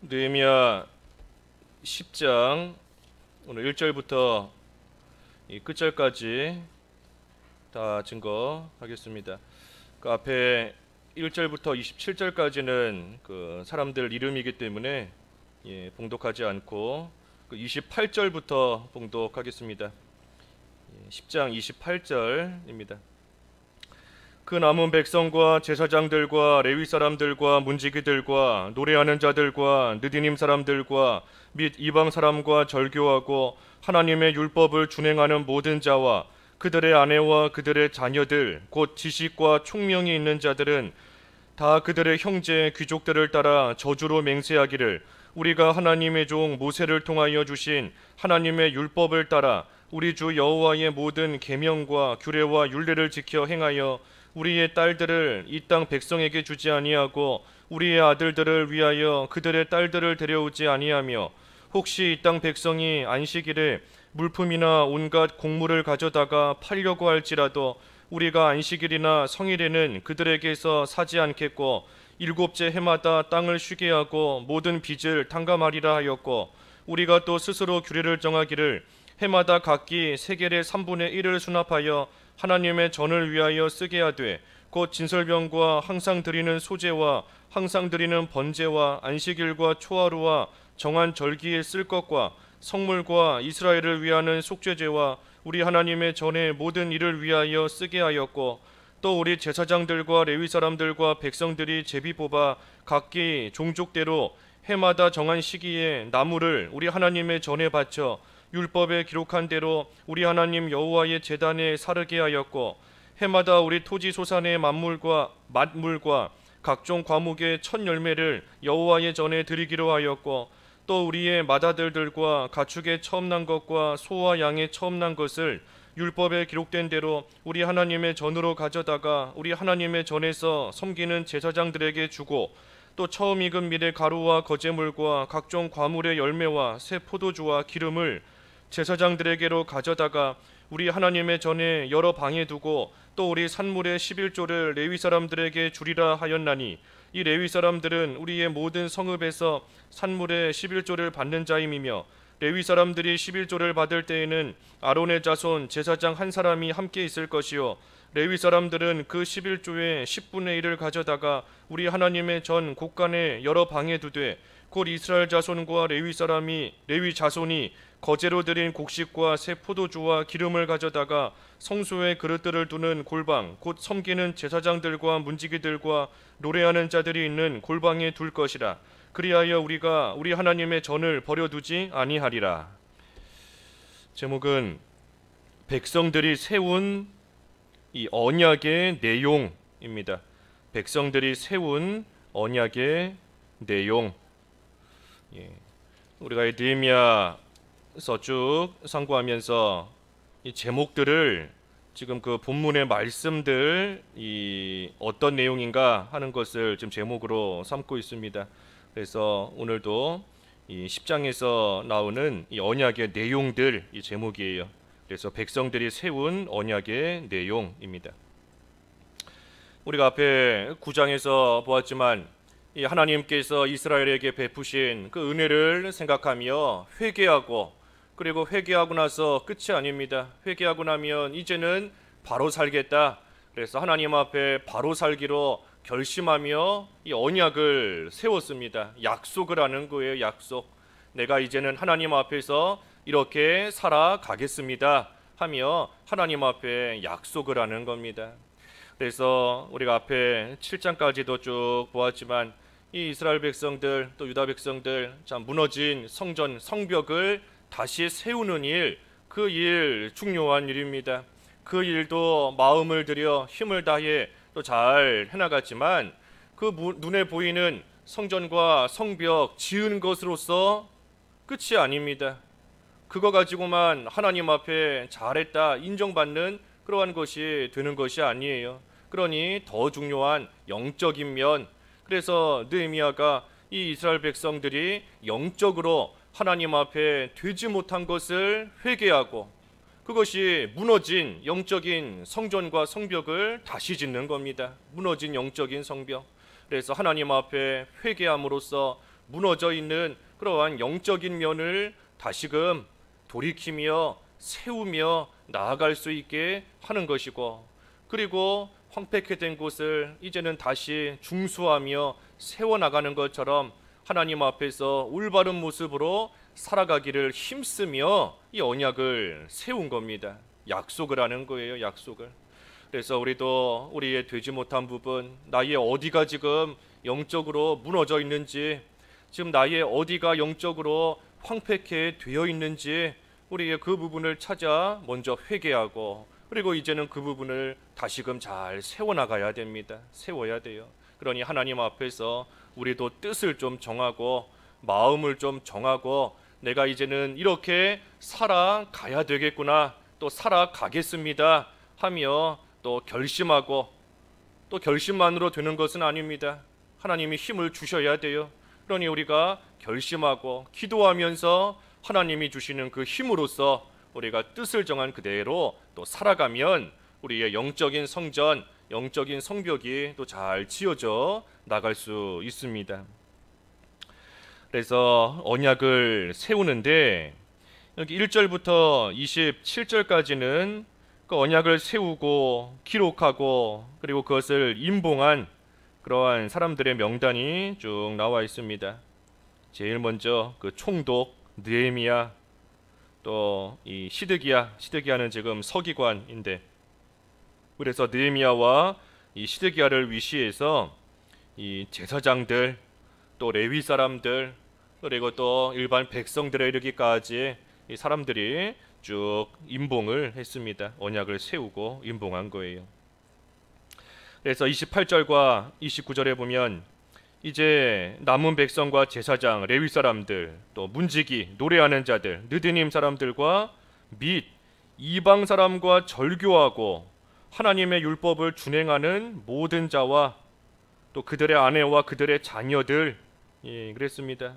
느헤미야 10장 오늘 1절부터 이 끝절까지 다 증거하겠습니다. 그 앞에 1절부터 27절까지는 그 사람들 이름이기 때문에 봉독하지 않고 그 28절부터 봉독하겠습니다. 10장 28절입니다. 그 남은 백성과 제사장들과 레위 사람들과 문지기들과 노래하는 자들과 느디님 사람들과 및 이방 사람과 절교하고 하나님의 율법을 준행하는 모든 자와 그들의 아내와 그들의 자녀들 곧 지식과 총명이 있는 자들은 다 그들의 형제 귀족들을 따라 저주로 맹세하기를 우리가 하나님의 종 모세를 통하여 주신 하나님의 율법을 따라 우리 주 여호와의 모든 계명과 규례와 율례를 지켜 행하여 우리의 딸들을 이 땅 백성에게 주지 아니하고 우리의 아들들을 위하여 그들의 딸들을 데려오지 아니하며 혹시 이 땅 백성이 안식일에 물품이나 온갖 곡물을 가져다가 팔려고 할지라도 우리가 안식일이나 성일에는 그들에게서 사지 않겠고 일곱째 해마다 땅을 쉬게 하고 모든 빚을 탕감하리라 하였고 우리가 또 스스로 규례를 정하기를 해마다 각기 세겔의 3분의 1을 수납하여 하나님의 전을 위하여 쓰게 하되 곧 진설병과 항상 드리는 소제와 항상 드리는 번제와 안식일과 초하루와 정한 절기에 쓸 것과 성물과 이스라엘을 위하는 속죄제와 우리 하나님의 전의 모든 일을 위하여 쓰게 하였고 또 우리 제사장들과 레위 사람들과 백성들이 제비 뽑아 각기 종족대로 해마다 정한 시기에 나무를 우리 하나님의 전에 바쳐 율법에 기록한 대로 우리 하나님 여호와의 제단에 사르게 하였고 해마다 우리 토지 소산의 만물과 맛물과 각종 과목의 첫 열매를 여호와의 전에 드리기로 하였고 또 우리의 맏아들들과 가축의 처음 난 것과 소와 양의 처음 난 것을 율법에 기록된 대로 우리 하나님의 전으로 가져다가 우리 하나님의 전에서 섬기는 제사장들에게 주고 또 처음 익은 밀의 가루와 거제물과 각종 과물의 열매와 새 포도주와 기름을 제사장들에게로 가져다가 우리 하나님의 전에 여러 방에 두고 또 우리 산물의 11조를 레위 사람들에게 주리라 하였나니 이 레위 사람들은 우리의 모든 성읍에서 산물의 11조를 받는 자임이며 레위 사람들이 11조를 받을 때에는 아론의 자손 제사장 한 사람이 함께 있을 것이요 레위 사람들은 그 11조의 10분의 1을 가져다가 우리 하나님의 전 곳간에 여러 방에 두되 곧 이스라엘 자손과 레위 자손이 거제로 드린 곡식과 새 포도주와 기름을 가져다가 성소에 그릇들을 두는 골방 곧 섬기는 제사장들과 문지기들과 노래하는 자들이 있는 골방에 둘 것이라. 그리하여 우리가 우리 하나님의 전을 버려두지 아니하리라. 제목은 백성들이 세운 이 언약의 내용입니다. 백성들이 세운 언약의 내용. 우리가 이 느헤미야서 쭉 상고하면서 이 제목들을 지금 그 본문의 말씀들 이 어떤 내용인가 하는 것을 지금 제목으로 삼고 있습니다. 그래서 오늘도 이 10장에서 나오는 이 언약의 내용들 이 제목이에요. 그래서 백성들이 세운 언약의 내용입니다. 우리가 앞에 9장에서 보았지만 이 하나님께서 이스라엘에게 베푸신 그 은혜를 생각하며 회개하고 그리고 회개하고 나서 끝이 아닙니다. 회개하고 나면 이제는 바로 살겠다. 그래서 하나님 앞에 바로 살기로 결심하며 이 언약을 세웠습니다. 약속을 하는 거예요. 약속. 내가 이제는 하나님 앞에서 이렇게 살아가겠습니다 하며 하나님 앞에 약속을 하는 겁니다. 그래서 우리가 앞에 7장까지도 쭉 보았지만 이 이스라엘 백성들 또 유다 백성들 참 무너진 성전 성벽을 다시 세우는 일, 그 일 중요한 일입니다. 그 일도 마음을 들여 힘을 다해 또 잘 해나갔지만 그 눈에 보이는 성전과 성벽 지은 것으로서 끝이 아닙니다. 그거 가지고만 하나님 앞에 잘했다 인정받는 그러한 것이 되는 것이 아니에요. 그러니 더 중요한 영적인 면, 그래서 느헤미야가 이 이스라엘 백성들이 영적으로 하나님 앞에 되지 못한 것을 회개하고 그것이 무너진 영적인 성전과 성벽을 다시 짓는 겁니다. 무너진 영적인 성벽. 그래서 하나님 앞에 회개함으로써 무너져 있는 그러한 영적인 면을 다시금 돌이키며 세우며 나아갈 수 있게 하는 것이고, 그리고 황폐케 곳을 이제는 다시 중수하며 세워나가는 것처럼 하나님 앞에서 올바른 모습으로 살아가기를 힘쓰며 이 언약을 세운 겁니다. 약속을 하는 거예요. 약속을. 그래서 우리도 우리의 되지 못한 부분, 나의 어디가 지금 영적으로 무너져 있는지, 지금 나의 어디가 영적으로 황폐케 되어 있는지 우리의 그 부분을 찾아 먼저 회개하고, 그리고 이제는 그 부분을 다시금 잘 세워나가야 됩니다. 세워야 돼요. 그러니 하나님 앞에서 우리도 뜻을 좀 정하고 마음을 좀 정하고, 내가 이제는 이렇게 살아가야 되겠구나, 또 살아가겠습니다 하며 또 결심하고, 또 결심만으로 되는 것은 아닙니다. 하나님이 힘을 주셔야 돼요. 그러니 우리가 결심하고 기도하면서 하나님이 주시는 그 힘으로써 우리가 뜻을 정한 그대로 또 살아가면 우리의 영적인 성전, 영적인 성벽이 또 잘 지어져 나갈 수 있습니다. 그래서 언약을 세우는데 여기 1절부터 27절까지는 그 언약을 세우고 기록하고 그리고 그것을 임봉한 그러한 사람들의 명단이 쭉 나와 있습니다. 제일 먼저 그 총독 느헤미야, 또 이 시드기야는 지금 서기관인데, 그래서 느헤미야와 이 시드기야를 위시해서 이 제사장들, 또 레위 사람들, 그리고 또 일반 백성들에 이르기까지 이 사람들이 쭉 임봉을 했습니다. 언약을 세우고 임봉한 거예요. 그래서 28절과 29절에 보면 이제 남은 백성과 제사장, 레위 사람들, 또 문지기, 노래하는 자들, 느드님 사람들과 및 이방 사람과 절교하고 하나님의 율법을 준행하는 모든 자와 또 그들의 아내와 그들의 자녀들, 그랬습니다.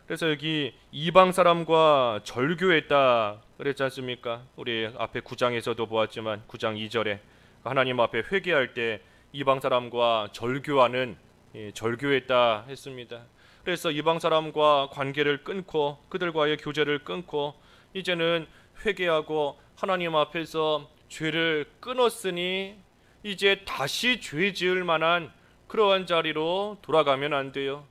그래서 여기 이방 사람과 절교했다 그랬지 않습니까? 우리 앞에 9장에서도 보았지만 9장 2절에 하나님 앞에 회개할 때 이방 사람과 절교하는, 절교했다 했습니다. 그래서 이방 사람과 관계를 끊고 그들과의 교제를 끊고 이제는 회개하고 하나님 앞에서 죄를 끊었으니 이제 다시 죄 지을 만한 그러한 자리로 돌아가면 안 돼요.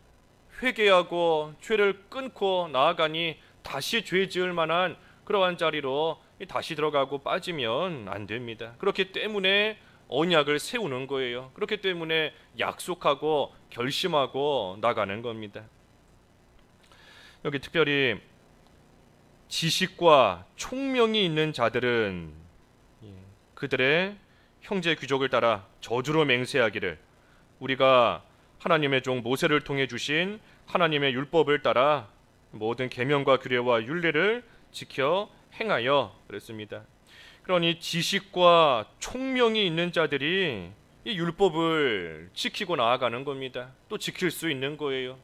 회개하고 죄를 끊고 나아가니 다시 죄 지을 만한 그러한 자리로 다시 들어가고 빠지면 안 됩니다. 그렇기 때문에 언약을 세우는 거예요. 그렇기 때문에 약속하고 결심하고 나가는 겁니다. 여기 특별히 지식과 총명이 있는 자들은 그들의 형제 귀족을 따라 저주로 맹세하기를, 우리가 하나님의 종 모세를 통해 주신 하나님의 율법을 따라 모든 계명과 규례와 율례를 지켜 행하여 그랬습니다. 그러니 지식과 총명이 있는 자들이 이 율법을 지키고 나아가는 겁니다. 또 지킬 수 있는 거예요.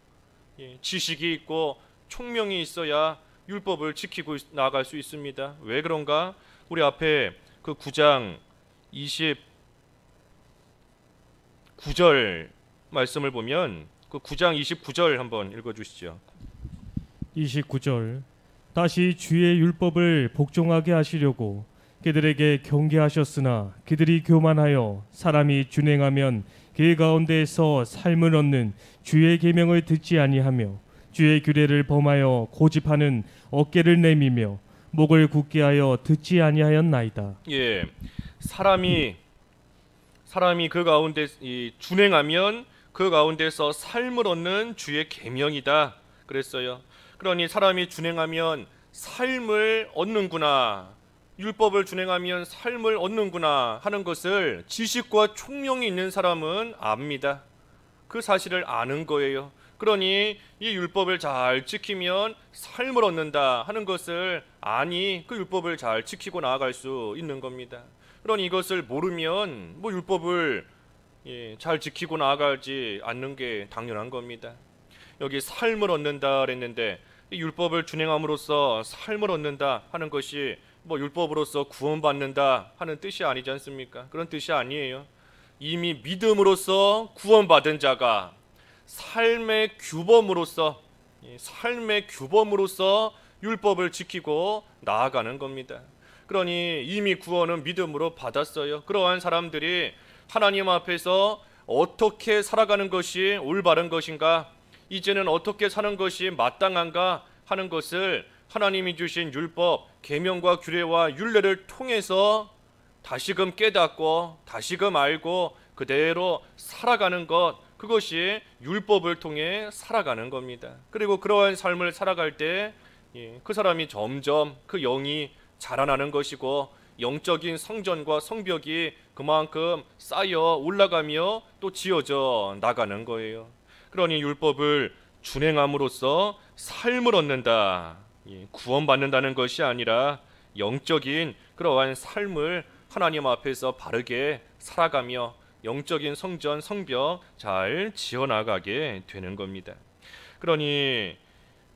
지식이 있고 총명이 있어야 율법을 지키고 나아갈 수 있습니다. 왜 그런가? 우리 앞에 그 9장 29절 말씀을 보면 그 9장 29절 한번 읽어주시죠. 29절 다시 주의 율법을 복종하게 하시려고 그들에게 경계하셨으나 그들이 교만하여 사람이 준행하면 그 가운데에서 삶을 얻는 주의 계명을 듣지 아니하며 주의 규례를 범하여 고집하는 어깨를 내미며 목을 굳게 하여 듣지 아니하였나이다. 사람이 그 가운데 준행하면 그 가운데서 삶을 얻는 주의 계명이다 그랬어요. 그러니 사람이 준행하면 삶을 얻는구나, 율법을 준행하면 삶을 얻는구나 하는 것을 지식과 총명이 있는 사람은 압니다. 그 사실을 아는 거예요. 그러니 이 율법을 잘 지키면 삶을 얻는다 하는 것을 아니 그 율법을 잘 지키고 나아갈 수 있는 겁니다. 그러니 이것을 모르면 율법을 잘 지키고 나아가지 않는 게 당연한 겁니다. 여기 삶을 얻는다 그랬는데 이 율법을 준행함으로써 삶을 얻는다 하는 것이 율법으로서 구원받는다 하는 뜻이 아니지 않습니까? 그런 뜻이 아니에요. 이미 믿음으로써 구원받은 자가 삶의 규범으로서 이 삶의 규범으로서 율법을 지키고 나아가는 겁니다. 그러니 이미 구원은 믿음으로 받았어요. 그러한 사람들이 하나님 앞에서 어떻게 살아가는 것이 올바른 것인가, 이제는 어떻게 사는 것이 마땅한가 하는 것을 하나님이 주신 율법, 계명과 규례와 율례를 통해서 다시금 깨닫고 다시금 알고 그대로 살아가는 것, 그것이 율법을 통해 살아가는 겁니다. 그리고 그러한 삶을 살아갈 때 그 사람이 점점 그 영이 자라나는 것이고 영적인 성전과 성벽이 그만큼 쌓여 올라가며 또 지어져 나가는 거예요. 그러니 율법을 준행함으로써 삶을 얻는다, 구원받는다는 것이 아니라 영적인 그러한 삶을 하나님 앞에서 바르게 살아가며 영적인 성전, 성벽 잘 지어나가게 되는 겁니다. 그러니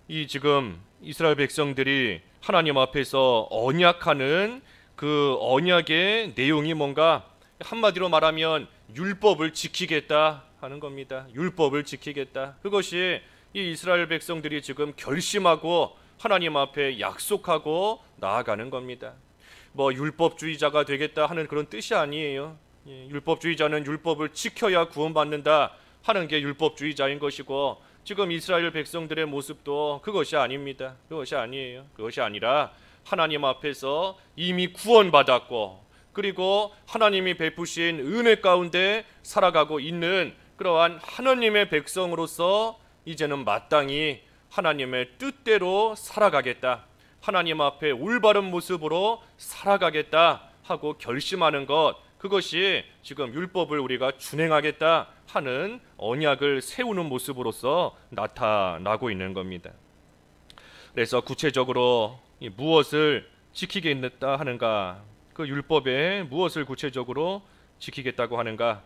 이 지금 이스라엘 백성들이 하나님 앞에서 언약하는 그 언약의 내용이 뭔가, 한마디로 말하면 율법을 지키겠다 하는 겁니다. 율법을 지키겠다. 그것이 이 이스라엘 백성들이 지금 결심하고 하나님 앞에 약속하고 나아가는 겁니다. 뭐 율법주의자가 되겠다 하는 그런 뜻이 아니에요. 율법주의자는 율법을 지켜야 구원받는다 하는 게 율법주의자인 것이고, 지금 이스라엘 백성들의 모습도 그것이 아닙니다. 그것이 아니에요. 그것이 아니라 하나님 앞에서 이미 구원받았고, 그리고 하나님이 베푸신 은혜 가운데 살아가고 있는 그러한 하나님의 백성으로서 이제는 마땅히 하나님의 뜻대로 살아가겠다, 하나님 앞에 올바른 모습으로 살아가겠다 하고 결심하는 것, 그것이 지금 율법을 우리가 준행하겠다 하는 언약을 세우는 모습으로서 나타나고 있는 겁니다. 그래서 구체적으로 무엇을 지키겠다 하는가, 그 율법에 무엇을 구체적으로 지키겠다고 하는가,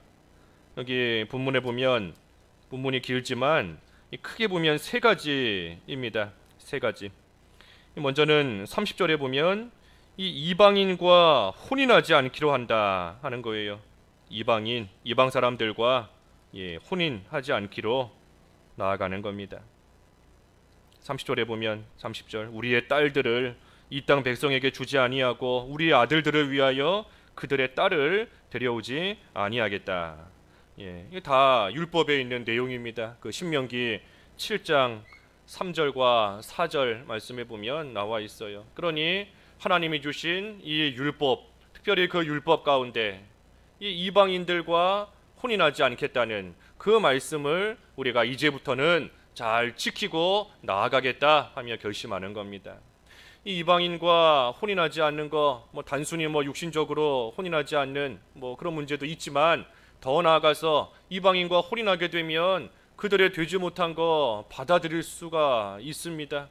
여기 본문에 보면, 본문이 길지만 크게 보면 세 가지입니다. 세 가지. 먼저는 30절에 보면 이 이방인과 혼인하지 않기로 한다 하는 거예요. 이방인, 이방 사람들과 혼인하지 않기로 나아가는 겁니다. 30절에 보면 30절, 우리의 딸들을 이 땅 백성에게 주지 아니하고 우리의 아들들을 위하여 그들의 딸을 데려오지 아니하겠다. 이게 다 율법에 있는 내용입니다. 그 신명기 7장 3절과 4절 말씀에 보면 나와 있어요. 그러니 하나님이 주신 이 율법, 특별히 그 율법 가운데 이 이방인들과 혼인하지 않겠다는 그 말씀을 우리가 이제부터는 잘 지키고 나아가겠다 하며 결심하는 겁니다. 이 이방인과 혼인하지 않는 거, 뭐 단순히 육신적으로 혼인하지 않는 그런 문제도 있지만, 더 나아가서 이방인과 혼인하게 되면 그들의 되지 못한 거 받아들일 수가 있습니다.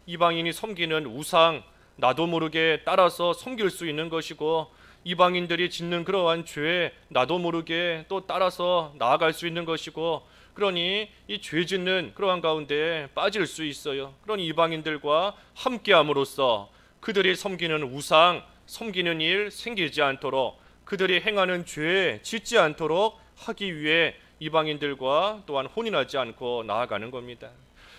이방인이 섬기는 우상, 나도 모르게 따라서 섬길 수 있는 것이고, 이방인들이 짓는 그러한 죄에 나도 모르게 또 따라서 나아갈 수 있는 것이고, 그러니 이 죄 짓는 그러한 가운데 빠질 수 있어요. 그러니 이방인들과 함께함으로써 그들이 섬기는 우상, 섬기는 일 생기지 않도록, 그들이 행하는 죄 짓지 않도록 하기 위해 이방인들과 또한 혼인하지 않고 나아가는 겁니다.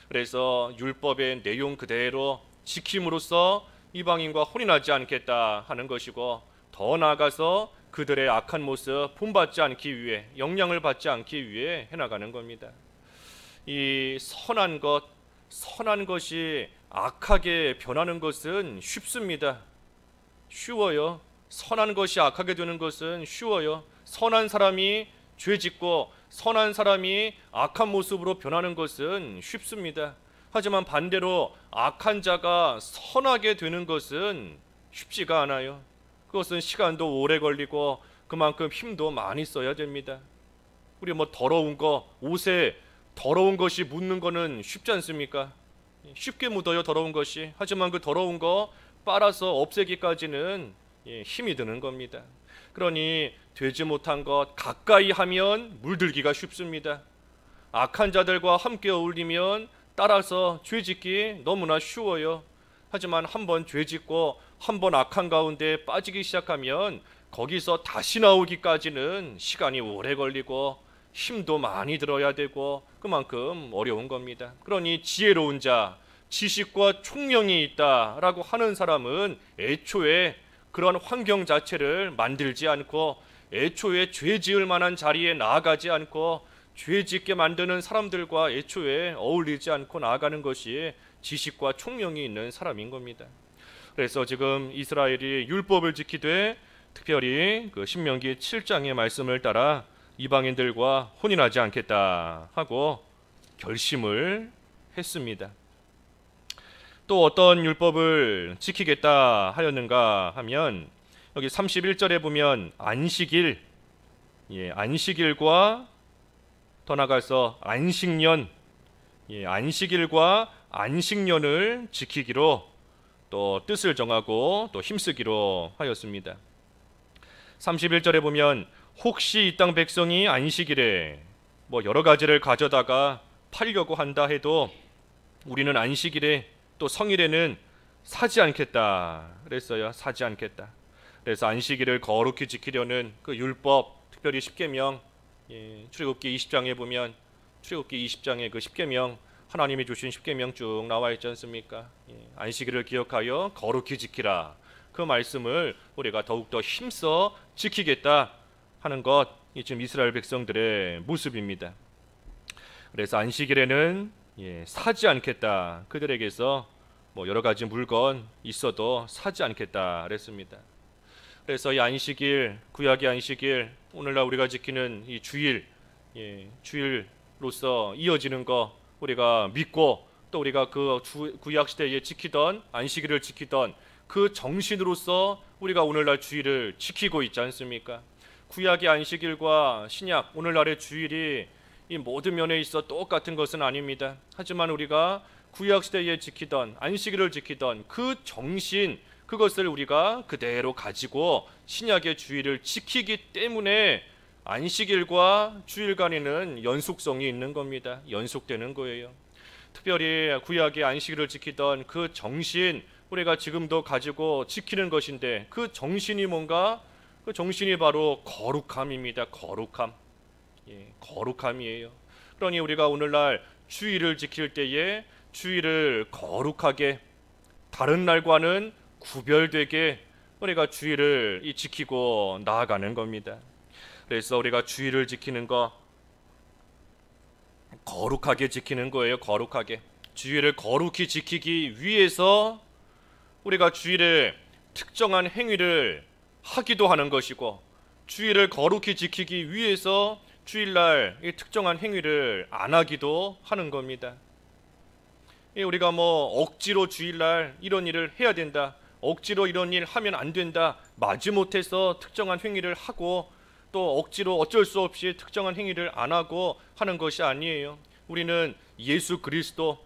그래서 율법의 내용 그대로 지킴으로써 이방인과 혼인하지 않겠다 하는 것이고, 더 나아가서 그들의 악한 모습 본받지 않기 위해, 영향을 받지 않기 위해 해나가는 겁니다. 이 선한 것이 악하게 변하는 것은 쉽습니다. 쉬워요. 선한 것이 악하게 되는 것은 쉬워요. 선한 사람이 죄 짓고 선한 사람이 악한 모습으로 변하는 것은 쉽습니다. 하지만 반대로 악한 자가 선하게 되는 것은 쉽지가 않아요. 그것은 시간도 오래 걸리고 그만큼 힘도 많이 써야 됩니다. 우리 더러운 거, 옷에 더러운 것이 묻는 거는 쉽지 않습니까? 쉽게 묻어요, 더러운 것이. 하지만 그 더러운 거 빨아서 없애기까지는 힘이 드는 겁니다. 그러니 되지 못한 것 가까이 하면 물들기가 쉽습니다. 악한 자들과 함께 어울리면 따라서 죄짓기 너무나 쉬워요. 하지만 한번 죄짓고 한번 악한 가운데 빠지기 시작하면 거기서 다시 나오기까지는 시간이 오래 걸리고 힘도 많이 들어야 되고 그만큼 어려운 겁니다. 그러니 지혜로운 자, 지식과 총명이 있다라고 하는 사람은 애초에 그런 환경 자체를 만들지 않고 애초에 죄 지을 만한 자리에 나아가지 않고 죄 짓게 만드는 사람들과 애초에 어울리지 않고 나아가는 것이 지식과 총명이 있는 사람인 겁니다. 그래서 지금 이스라엘이 율법을 지키되 특별히 그 신명기 7장의 말씀을 따라 이방인들과 혼인하지 않겠다 하고 결심을 했습니다. 또 어떤 율법을 지키겠다 하였는가 하면 여기 31절에 보면 안식일, 안식일과 더 나가서 안식년, 안식일과 안식년을 지키기로 또 뜻을 정하고 또 힘쓰기로 하였습니다. 31절에 보면 혹시 이 땅 백성이 안식일에 여러 가지를 가져다가 팔려고 한다 해도 우리는 안식일에 또 성일에는 사지 않겠다 그랬어요. 사지 않겠다. 그래서 안식일을 거룩히 지키려는 그 율법, 특별히 십계명, 출애굽기 20장에 보면 출애굽기 20장의 그 십계명, 하나님이 주신 십계명 쭉 나와 있지 않습니까? 안식일을 기억하여 거룩히 지키라. 그 말씀을 우리가 더욱더 힘써 지키겠다 하는 것, 지금 이스라엘 백성들의 모습입니다. 그래서 안식일에는 사지 않겠다. 그들에게서 여러 가지 물건 있어도 사지 않겠다 그랬습니다. 그래서 이 안식일, 구약의 안식일, 오늘날 우리가 지키는 이 주일, 주일로서 이어지는 거 우리가 믿고 또 우리가 그 구약 시대에 지키던 안식일을 지키던 그 정신으로서 우리가 오늘날 주일을 지키고 있지 않습니까? 구약의 안식일과 신약, 오늘날의 주일이 이 모든 면에 있어 똑같은 것은 아닙니다. 하지만 우리가 구약 시대에 지키던 안식일을 지키던 그 정신, 그것을 우리가 그대로 가지고 신약의 주일을 지키기 때문에 안식일과 주일 간에는 연속성이 있는 겁니다. 연속되는 거예요. 특별히 구약의 안식일을 지키던 그 정신, 우리가 지금도 가지고 지키는 것인데 그 정신이 뭔가? 그 정신이 바로 거룩함입니다. 거룩함. 거룩함이에요. 그러니 우리가 오늘날 주일을 지킬 때에 주일을 거룩하게, 다른 날과는 구별되게 우리가 주일을 지키고 나아가는 겁니다. 그래서 우리가 주일을 지키는 거 거룩하게 지키는 거예요. 거룩하게. 주일을 거룩히 지키기 위해서 우리가 주일에 특정한 행위를 하기도 하는 것이고, 주일을 거룩히 지키기 위해서 주일날 이 특정한 행위를 안 하기도 하는 겁니다. 우리가 억지로 주일날 이런 일을 해야 된다, 억지로 이런 일 하면 안 된다, 마지못해서 특정한 행위를 하고 또 억지로 어쩔 수 없이 특정한 행위를 안 하고 하는 것이 아니에요. 우리는 예수 그리스도,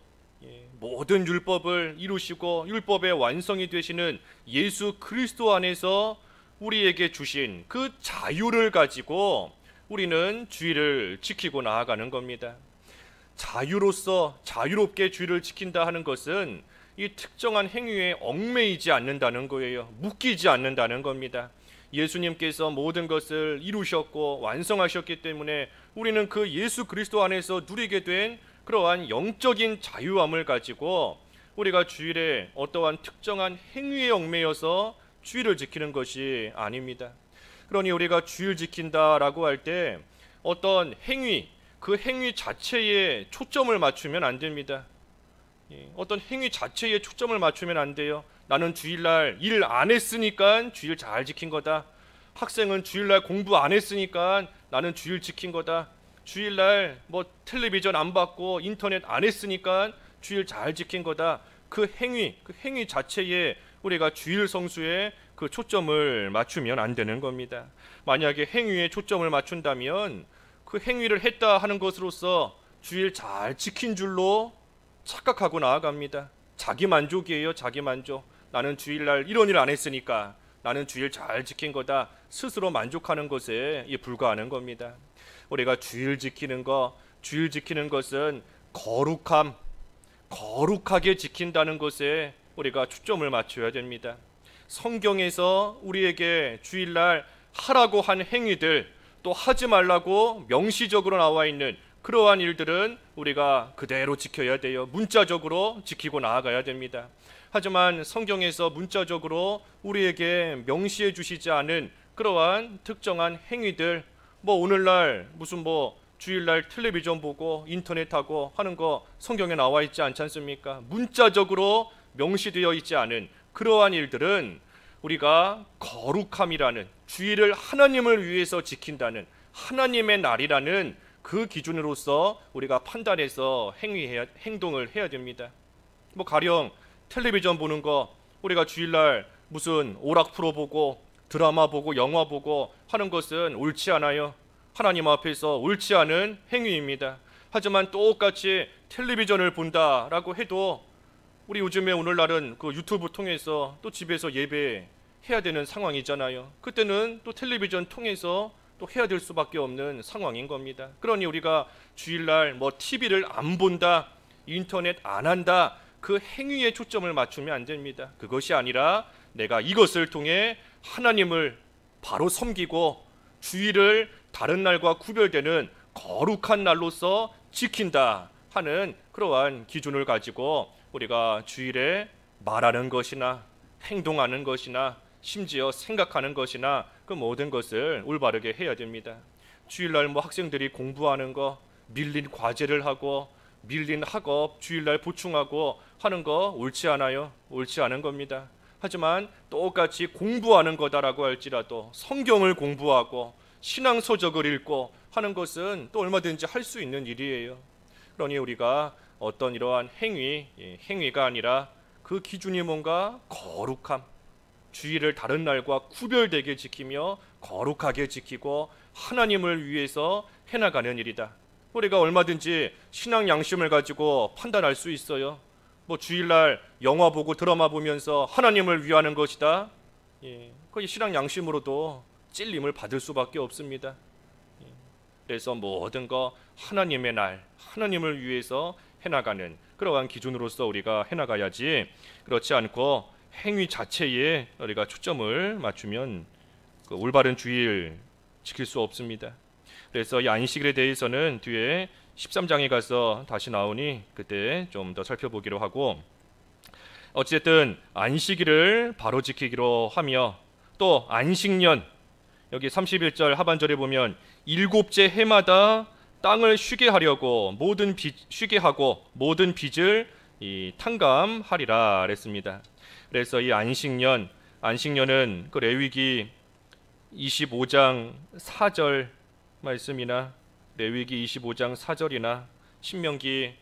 모든 율법을 이루시고 율법의 완성이 되시는 예수 그리스도 안에서 우리에게 주신 그 자유를 가지고 우리는 주일을 지키고 나아가는 겁니다. 자유로서 자유롭게 주일을 지킨다 하는 것은 이 특정한 행위에 얽매이지 않는다는 거예요. 묶이지 않는다는 겁니다. 예수님께서 모든 것을 이루셨고 완성하셨기 때문에 우리는 그 예수 그리스도 안에서 누리게 된 그러한 영적인 자유함을 가지고 우리가 주일에 어떠한 특정한 행위에 얽매여서 주일을 지키는 것이 아닙니다. 그러니 우리가 주일 지킨다라고 할 때 어떤 행위, 그 행위 자체에 초점을 맞추면 안 됩니다. 어떤 행위 자체에 초점을 맞추면 안 돼요. 나는 주일날 일 안 했으니까 주일 잘 지킨 거다. 학생은 주일날 공부 안 했으니까 나는 주일 지킨 거다. 주일날 텔레비전 안 봤고 인터넷 안 했으니까 주일 잘 지킨 거다. 그 행위 자체에 우리가 주일 성수에 그 초점을 맞추면 안 되는 겁니다. 만약에 행위에 초점을 맞춘다면 그 행위를 했다 하는 것으로서 주일 잘 지킨 줄로 착각하고 나아갑니다. 자기 만족이에요. 자기 만족. 나는 주일날 이런 일 안 했으니까 나는 주일 잘 지킨 거다. 스스로 만족하는 것에 불과하는 겁니다. 우리가 주일 지키는 것은 거룩함, 거룩하게 지킨다는 것에 우리가 초점을 맞춰야 됩니다. 성경에서 우리에게 주일날 하라고 한 행위들, 또 하지 말라고 명시적으로 나와 있는 그러한 일들은 우리가 그대로 지켜야 돼요. 문자적으로 지키고 나아가야 됩니다. 하지만 성경에서 문자적으로 우리에게 명시해 주시지 않은 그러한 특정한 행위들, 뭐 오늘날 무슨 뭐 주일날 텔레비전 보고 인터넷 하고 하는 거 성경에 나와 있지 않지 않습니까? 문자적으로 명시되어 있지 않은 그러한 일들은 우리가 거룩함이라는, 주일을 하나님을 위해서 지킨다는, 하나님의 날이라는 그 기준으로서 우리가 판단해서 행동을 해야 됩니다. 뭐 가령 텔레비전 보는 거, 우리가 주일날 무슨 오락 프로 보고 드라마 보고 영화 보고 하는 것은 옳지 않아요. 하나님 앞에서 옳지 않은 행위입니다. 하지만 똑같이 텔레비전을 본다라고 해도 우리 요즘에 오늘날은 그 유튜브 통해서 또 집에서 예배해야 되는 상황이잖아요. 그때는 또 텔레비전 통해서 또 해야 될 수밖에 없는 상황인 겁니다. 그러니 우리가 주일날 뭐 TV를 안 본다, 인터넷 안 한다, 그 행위에 초점을 맞추면 안 됩니다. 그것이 아니라 내가 이것을 통해 하나님을 바로 섬기고 주일을 다른 날과 구별되는 거룩한 날로서 지킨다 하는 그러한 기준을 가지고 우리가 주일에 말하는 것이나 행동하는 것이나 심지어 생각하는 것이나 그 모든 것을 올바르게 해야 됩니다. 주일날 뭐 학생들이 공부하는 거, 밀린 과제를 하고 밀린 학업 주일날 보충하고 하는 거 옳지 않아요. 옳지 않은 겁니다. 하지만 똑같이 공부하는 거다라고 할지라도 성경을 공부하고 신앙 서적을 읽고 하는 것은 또 얼마든지 할 수 있는 일이에요. 그러니 우리가 어떤 이러한 행위가 아니라 그 기준이 뭔가 거룩함, 주일을 다른 날과 구별되게 지키며 거룩하게 지키고 하나님을 위해서 해나가는 일이다. 우리가 얼마든지 신앙 양심을 가지고 판단할 수 있어요. 뭐 주일날 영화 보고 드라마 보면서 하나님을 위하는 것이다. 거의 신앙 양심으로도 찔림을 받을 수밖에 없습니다. 그래서 모든 거 하나님의 날, 하나님을 위해서 해나가는 그러한 기준으로서 우리가 해나가야지, 그렇지 않고 행위 자체에 우리가 초점을 맞추면 그 올바른 주일 지킬 수 없습니다. 그래서 이 안식일에 대해서는 뒤에 13장에 가서 다시 나오니 그때 좀 더 살펴보기로 하고, 어쨌든 안식일을 바로 지키기로 하며, 또 안식년 여기 31절 하반절에 보면 일곱째 해마다 땅을 쉬게 하려고 쉬게 하고 모든 빚을 탕감하리라 그랬습니다. 그래서 이 안식년은 그 레위기 25장 4절 말씀이나 레위기 25장 4절이나 신명기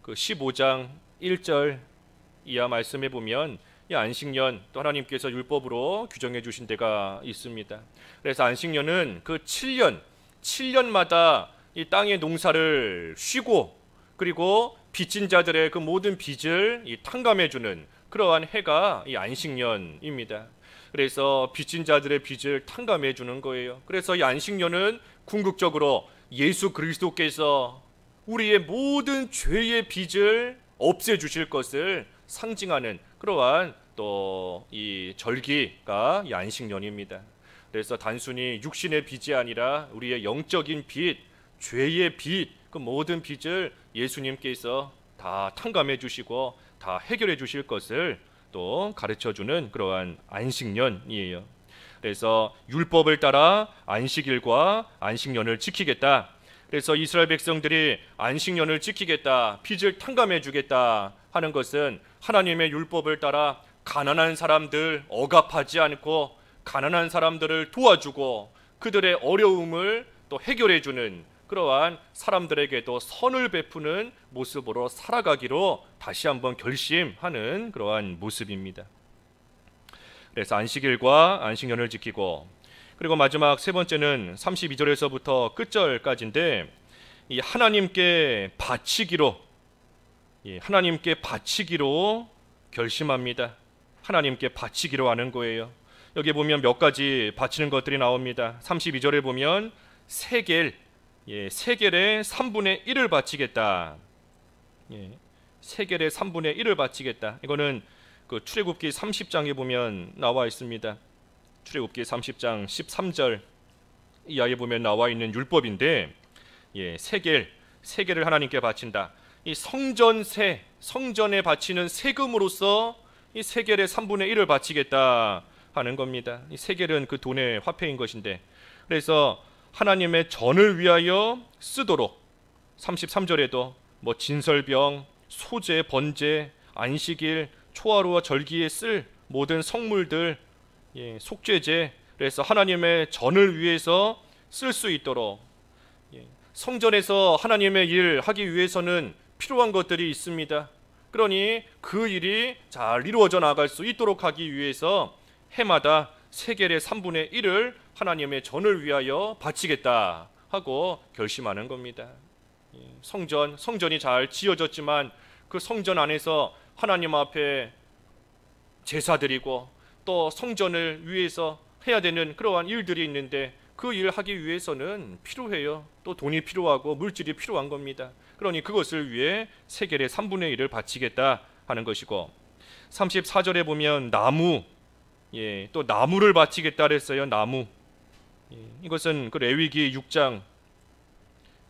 그 15장 1절 이하 말씀에 보면 이 안식년 또 하나님께서 율법으로 규정해 주신 데가 있습니다. 그래서 안식년은 그 7년마다 이 땅의 농사를 쉬고, 그리고 빚진 자들의 그 모든 빚을 탕감해 주는 그러한 해가 이 안식년입니다. 그래서 빚진 자들의 빚을 탕감해 주는 거예요. 그래서 이 안식년은 궁극적으로 예수 그리스도께서 우리의 모든 죄의 빚을 없애 주실 것을 상징하는 그러한 또 이 절기가 이 안식년입니다. 그래서 단순히 육신의 빚이 아니라 우리의 영적인 빚, 죄의 빚, 그 모든 빚을 예수님께서 다 탕감해 주시고 다 해결해 주실 것을 또 가르쳐 주는 그러한 안식년이에요. 그래서 율법을 따라 안식일과 안식년을 지키겠다. 그래서 이스라엘 백성들이 안식년을 지키겠다, 빚을 탕감해 주겠다 하는 것은 하나님의 율법을 따라 가난한 사람들 억압하지 않고 가난한 사람들을 도와주고 그들의 어려움을 또 해결해 주는 그러한 사람들에게도 선을 베푸는 모습으로 살아가기로 다시 한번 결심하는 그러한 모습입니다. 그래서 안식일과 안식년을 지키고, 그리고 마지막 세 번째는 32절에서부터 끝절까지인데 이 하나님께 바치기로 결심합니다. 하나님께 바치기로 하는 거예요. 여기 보면 몇 가지 바치는 것들이 나옵니다. 32절에 보면 세겔의 3분의 1을 바치겠다. 세겔의 3분의 1을 바치겠다. 이거는 그 출애굽기 30장에 보면 나와 있습니다. 출애굽기 30장 13절 이하에 보면 나와 있는 율법인데, 세겔을 하나님께 바친다. 이 성전에 바치는 세금으로서 이 세겔의 3분의 1을 바치겠다 하는 겁니다. 이 세겔은 그 돈의 화폐인 것인데, 그래서 하나님의 전을 위하여 쓰도록 33절에도 뭐 진설병, 소제, 번제, 안식일, 초하루와 절기에 쓸 모든 성물들, 속죄제, 그래서 하나님의 전을 위해서 쓸 수 있도록, 성전에서 하나님의 일 하기 위해서는 필요한 것들이 있습니다. 그러니 그 일이 잘 이루어져 나갈 수 있도록 하기 위해서 해마다 세겔의 3분의 1을 하나님의 전을 위하여 바치겠다 하고 결심하는 겁니다. 성전이 잘 지어졌지만 그 성전 안에서 하나님 앞에 제사드리고 또 성전을 위해서 해야 되는 그러한 일들이 있는데, 그 일을 하기 위해서는 필요해요. 또 돈이 필요하고 물질이 필요한 겁니다. 그러니 그것을 위해 세겔의 3분의 1을 바치겠다 하는 것이고, 34절에 보면 나무, 또 나무를 바치겠다 그랬어요. 나무. 이것은 그 레위기 6장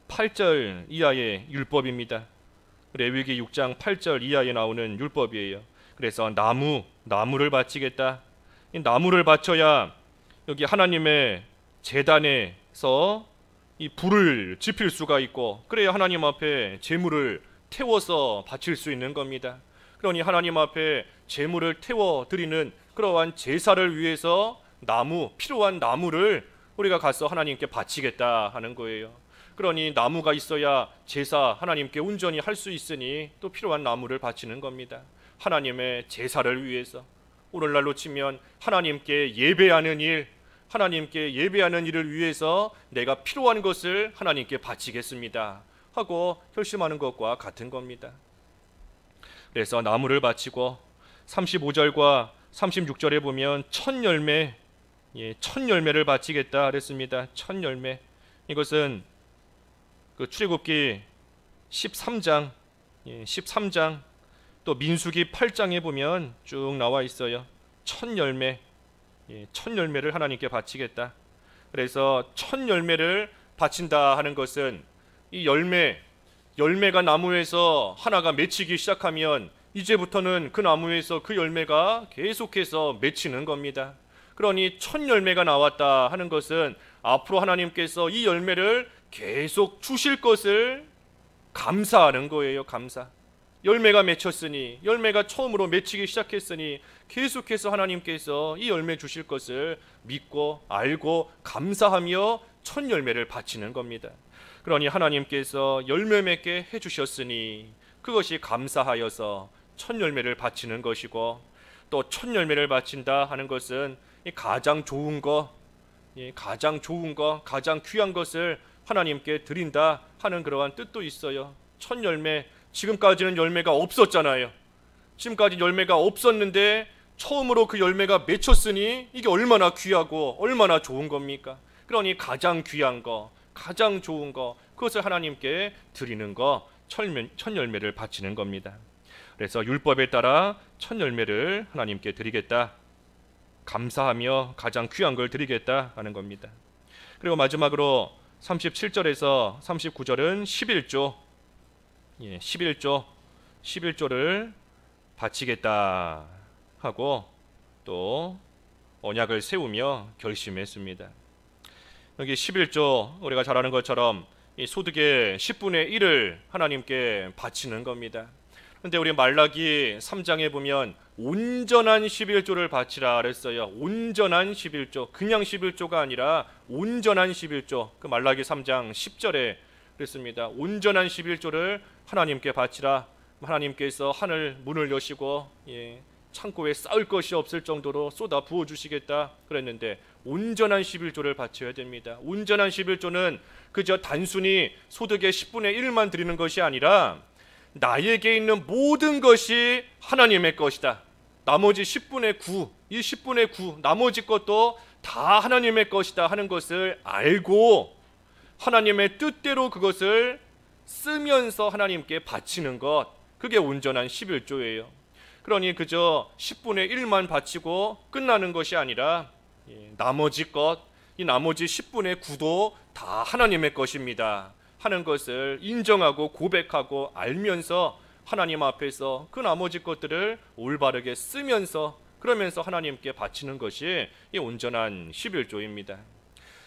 8절 이하의 율법입니다. 레위기 6장 8절 이하에 나오는 율법이에요. 그래서 나무를 바치겠다. 이 나무를 바쳐야 여기 하나님의 제단에서 이 불을 지필 수가 있고, 그래야 하나님 앞에 제물을 태워서 바칠 수 있는 겁니다. 그러니 하나님 앞에 제물을 태워 드리는 그러한 제사를 위해서 필요한 나무를 우리가 가서 하나님께 바치겠다 하는 거예요. 그러니 나무가 있어야 제사 하나님께 온전히 할 수 있으니 또 필요한 나무를 바치는 겁니다. 하나님의 제사를 위해서, 오늘날로 치면 하나님께 예배하는 일을 위해서 내가 필요한 것을 하나님께 바치겠습니다 하고 결심하는 것과 같은 겁니다. 그래서 나무를 바치고, 35절과 36절에 보면 첫 열매를 바치겠다 그랬습니다. 첫 열매. 이것은 그 출애굽기 13장 또 민수기 8장에 보면 쭉 나와 있어요. 첫 열매를 하나님께 바치겠다. 그래서 첫 열매를 바친다 하는 것은 이 열매가 나무에서 하나가 맺히기 시작하면 이제부터는 그 나무에서 그 열매가 계속해서 맺히는 겁니다. 그러니 첫 열매가 나왔다 하는 것은 앞으로 하나님께서 이 열매를 계속 주실 것을 감사하는 거예요. 감사. 열매가 맺혔으니, 열매가 처음으로 맺히기 시작했으니 계속해서 하나님께서 이 열매 주실 것을 믿고 알고 감사하며 첫 열매를 바치는 겁니다. 그러니 하나님께서 열매 맺게 해주셨으니 그것이 감사하여서 첫 열매를 바치는 것이고, 또 첫 열매를 바친다 하는 것은 가장 좋은 거, 가장 귀한 것을 하나님께 드린다 하는 그러한 뜻도 있어요. 첫 열매, 지금까지는 열매가 없었잖아요. 지금까지 열매가 없었는데 처음으로 그 열매가 맺혔으니 이게 얼마나 귀하고 얼마나 좋은 겁니까? 그러니 가장 귀한 거, 가장 좋은 거, 그것을 하나님께 드리는 거, 첫 열매를 바치는 겁니다. 그래서 율법에 따라 첫 열매를 하나님께 드리겠다, 감사하며 가장 귀한 걸 드리겠다 하는 겁니다. 그리고 마지막으로 37절에서 39절은 11조를 바치겠다 하고 또 언약을 세우며 결심했습니다. 여기 11조, 우리가 잘 아는 것처럼 이 소득의 10분의 1을 하나님께 바치는 겁니다. 그런데 우리 말라기 3장에 보면 온전한 11조를 바치라 그랬어요. 온전한 11조, 그냥 11조가 아니라 온전한 11조. 그 말라기 3장 10절에 그랬습니다. 온전한 11조를 하나님께 바치라. 하나님께서 하늘 문을 여시고 창고에 쌓을 것이 없을 정도로 쏟아 부어 주시겠다 그랬는데, 온전한 11조를 바쳐야 됩니다. 온전한 11조는 그저 단순히 소득의 10분의 1만 드리는 것이 아니라 나에게 있는 모든 것이 하나님의 것이다. 나머지 10분의 9, 이 10분의 9 나머지 것도 다 하나님의 것이다 하는 것을 알고 하나님의 뜻대로 그것을 쓰면서 하나님께 바치는 것, 그게 온전한 11조예요. 그러니 그저 10분의 1만 바치고 끝나는 것이 아니라 나머지 것, 이 나머지 10분의 9도 다 하나님의 것입니다 하는 것을 인정하고 고백하고 알면서 하나님 앞에서 그 나머지 것들을 올바르게 쓰면서 그러면서 하나님께 바치는 것이 이 온전한 11조입니다.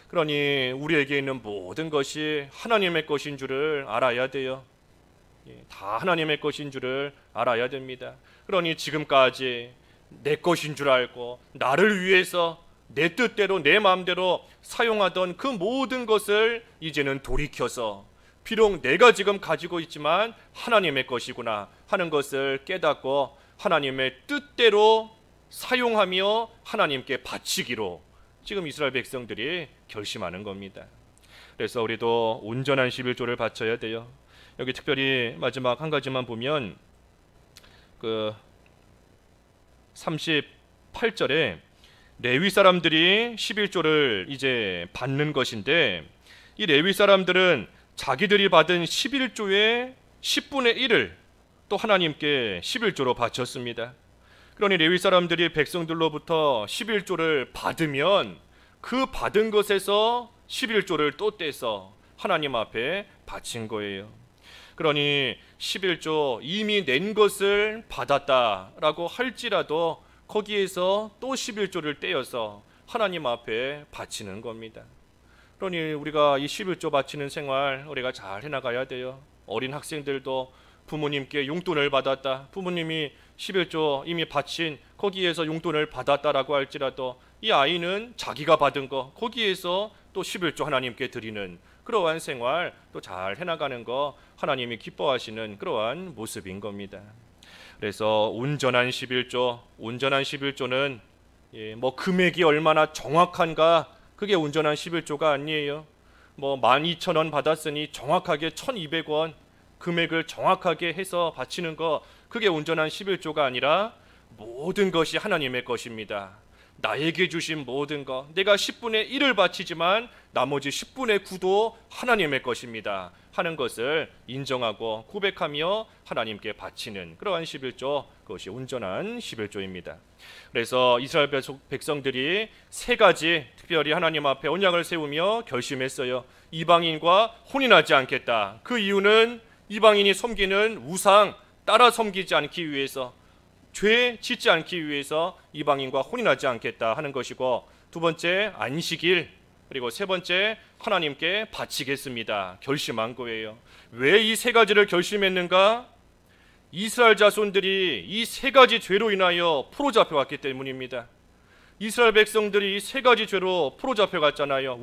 그러니 우리에게 있는 모든 것이 하나님의 것인 줄을 알아야 돼요. 다 하나님의 것인 줄을 알아야 됩니다. 그러니 지금까지 내 것인 줄 알고 나를 위해서 내 뜻대로 내 마음대로 사용하던 그 모든 것을 이제는 돌이켜서 비록 내가 지금 가지고 있지만 하나님의 것이구나 하는 것을 깨닫고 하나님의 뜻대로 사용하며 하나님께 바치기로 지금 이스라엘 백성들이 결심하는 겁니다. 그래서 우리도 온전한 11조를 바쳐야 돼요. 여기 특별히 마지막 한 가지만 보면 그 38절에 레위 사람들이 11조를 이제 받는 것인데 이 레위 사람들은 자기들이 받은 11조의 10분의 1을 또 하나님께 11조로 바쳤습니다. 그러니 레위 사람들이 백성들로부터 11조를 받으면 그 받은 것에서 11조를 또 떼서 하나님 앞에 바친 거예요. 그러니 11조 이미 낸 것을 받았다라고 할지라도 거기에서 또 11조를 떼어서 하나님 앞에 바치는 겁니다. 그러니 우리가 이 11조 바치는 생활 우리가 잘 해나가야 돼요. 어린 학생들도 부모님께 용돈을 받았다, 부모님이 11조 이미 바친 거기에서 용돈을 받았다라고 할지라도 이 아이는 자기가 받은 거 거기에서 또 11조 하나님께 드리는 그러한 생활 또 잘 해나가는 거 하나님이 기뻐하시는 그러한 모습인 겁니다. 그래서 온전한 11조, 온전한 11조는 뭐 금액이 얼마나 정확한가 그게 온전한 11조가 아니에요. 뭐 12,000원 받았으니 정확하게 1,200원 금액을 정확하게 해서 바치는 거 그게 온전한 11조가 아니라 모든 것이 하나님의 것입니다. 나에게 주신 모든 것 내가 10분의 1을 바치지만 나머지 10분의 9도 하나님의 것입니다 하는 것을 인정하고 고백하며 하나님께 바치는 그러한 11조 그것이 온전한 11조입니다. 그래서 이스라엘 백성들이 세 가지 특별히 하나님 앞에 언약을 세우며 결심했어요. 이방인과 혼인하지 않겠다. 그 이유는 이방인이 섬기는 우상 따라 섬기지 않기 위해서 죄 짓지 않기 위해서 이방인과 혼인하지 않겠다 하는 것이고 두 번째 안식일 그리고 세 번째 하나님께 바치겠습니다 결심한 거예요. 왜 이 세 가지를 결심했는가? 이스라엘 자손들이 이 세 가지 죄로 인하여 포로 잡혀갔기 때문입니다. 이스라엘 백성들이 이 세 가지 죄로 포로 잡혀갔잖아요.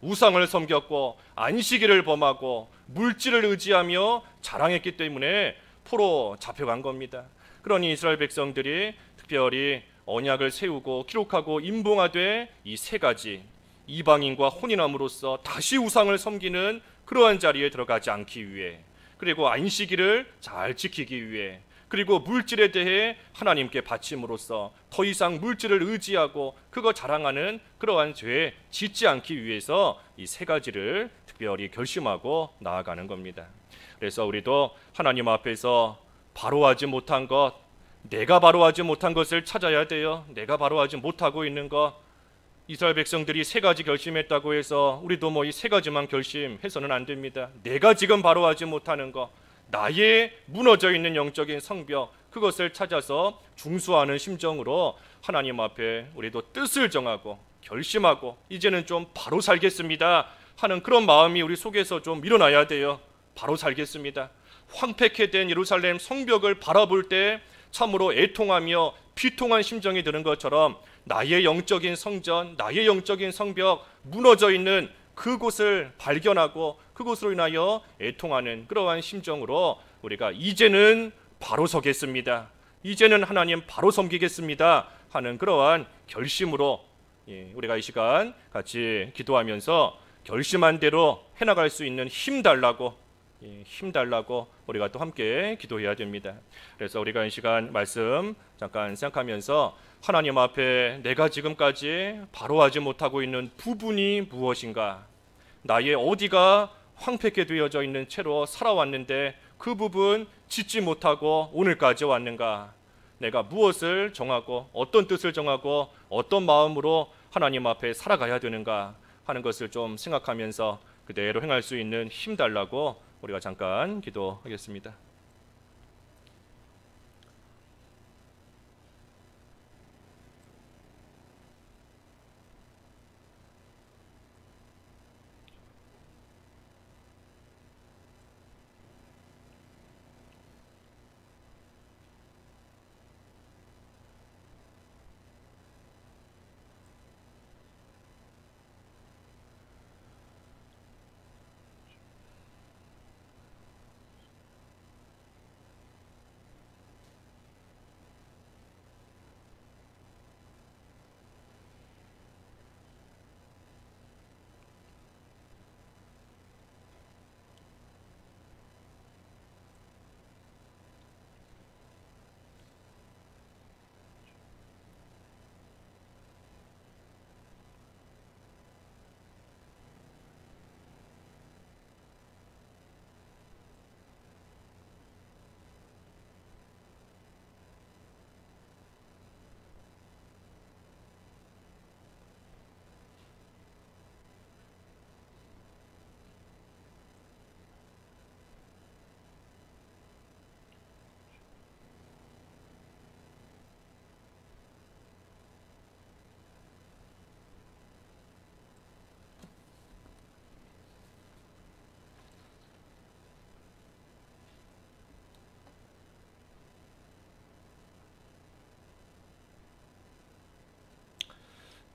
우상을 섬겼고 안식일을 범하고 물질을 의지하며 자랑했기 때문에 포로 잡혀간 겁니다. 그러니 이스라엘 백성들이 특별히 언약을 세우고 기록하고 임봉하되 이 세 가지 이방인과 혼인함으로써 다시 우상을 섬기는 그러한 자리에 들어가지 않기 위해 그리고 안식일을 잘 지키기 위해 그리고 물질에 대해 하나님께 바침으로써 더 이상 물질을 의지하고 그거 자랑하는 그러한 죄 짓지 않기 위해서 이 세 가지를 특별히 결심하고 나아가는 겁니다. 그래서 우리도 하나님 앞에서 바로하지 못한 것, 내가 바로하지 못한 것을 찾아야 돼요. 내가 바로하지 못하고 있는 것, 이스라엘 백성들이 세 가지 결심했다고 해서 우리도 뭐 이 세 가지만 결심해서는 안 됩니다. 내가 지금 바로하지 못하는 것, 나의 무너져 있는 영적인 성벽, 그것을 찾아서 중수하는 심정으로 하나님 앞에 우리도 뜻을 정하고 결심하고 이제는 좀 바로 살겠습니다 하는 그런 마음이 우리 속에서 좀 일어나야 돼요. 바로 살겠습니다. 황폐케 된 예루살렘 성벽을 바라볼 때 참으로 애통하며 비통한 심정이 드는 것처럼 나의 영적인 성전, 나의 영적인 성벽 무너져 있는 그곳을 발견하고 그곳으로 인하여 애통하는 그러한 심정으로 우리가 이제는 바로 서겠습니다. 이제는 하나님 바로 섬기겠습니다 하는 그러한 결심으로 우리가 이 시간 같이 기도하면서 결심한 대로 해나갈 수 있는 힘 달라고 우리가 또 함께 기도해야 됩니다. 그래서 우리가 이 시간 말씀 잠깐 생각하면서 하나님 앞에 내가 지금까지 바로하지 못하고 있는 부분이 무엇인가, 나의 어디가 황폐케 되어져 있는 채로 살아왔는데 그 부분 짓지 못하고 오늘까지 왔는가, 내가 무엇을 정하고 어떤 뜻을 정하고 어떤 마음으로 하나님 앞에 살아가야 되는가 하는 것을 좀 생각하면서 그대로 행할 수 있는 힘 달라고 우리가 잠깐 기도하겠습니다.